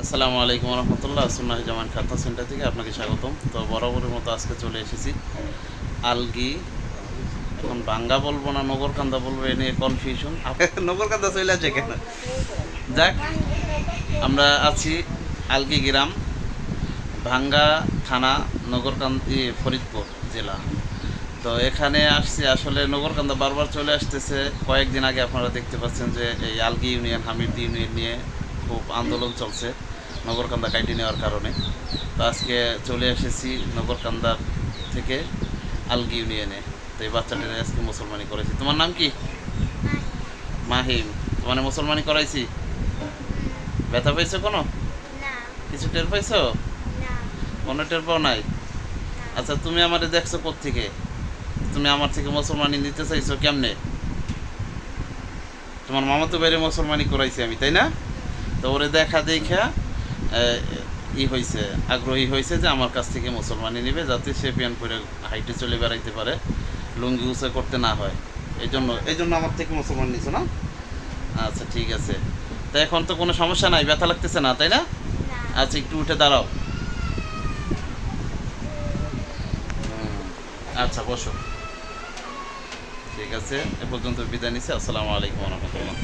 আসসালামু আলাইকুম রহমতুল্লাহ। সুন্নাহ জামান খাতা সেন্টার থেকে আপনাকে স্বাগতম। তো বরাবরের মতো আজকে চলে এসেছি আলগি। এখন বাঙ্গা বলবো না নগরকান্দা বলবো এ নিয়ে কনফিউশন। নগরকান্দা চলে আছে কেন? যাক, আমরা আছি আলগি গ্রাম, ভাঙ্গা থানা, নগরকান্দি, ফরিদপুর জেলা। তো এখানে আসছি আসলে নগরকান্দা বারবার চলে আসতেছে। কয়েকদিন আগে আপনারা দেখতে পাচ্ছেন যে এই আলগি ইউনিয়ন, হামিদ ইউনিয়ন নিয়ে খুব আন্দোলন চলছে নগরকান্দা কাইটে নেওয়ার কারণে। তো আজকে চলে এসেছি নগরকান্দার থেকে আলগি ইউনিয়নে। তো এই বাচ্চাটা আজকে মুসলমানি করেছি। তোমার নাম কি? মাহিম। তোমার মুসলমানি করাইছি। ব্যথা পাইছো কোনো? কিছু টের পাইছো? কোনো টের পাও নাই? আচ্ছা, তুমি আমারে দেখছো কোত্থেকে? তুমি আমার থেকে মুসলমানি নিতে চাইছো কেমনে? তোমার মামাতো বাইরে মুসলমানি করাইছি আমি, তাই না? তো ওরে দেখা দেখা হয়েছে, আগ্রহী হয়েছে যে আমার কাছ থেকে মুসলমানি নেবে, যাতে সে প্যান্ট পরে হাইটে চলে বেড়াইতে পারে, লুঙ্গি উঁচা করতে না হয়। এই জন্য আমার থেকে মুসলমান নিছো না? আচ্ছা, ঠিক আছে। তো এখন তো কোনো সমস্যা নাই, ব্যথা লাগতেছে না, তাই না? আচ্ছা, একটু উঠে দাঁড়াও। আচ্ছা, বসো। ঠিক আছে, এ পর্যন্ত বিদায় নিচ্ছি। আসসালামু আলাইকুম রহমতুল্লাহ।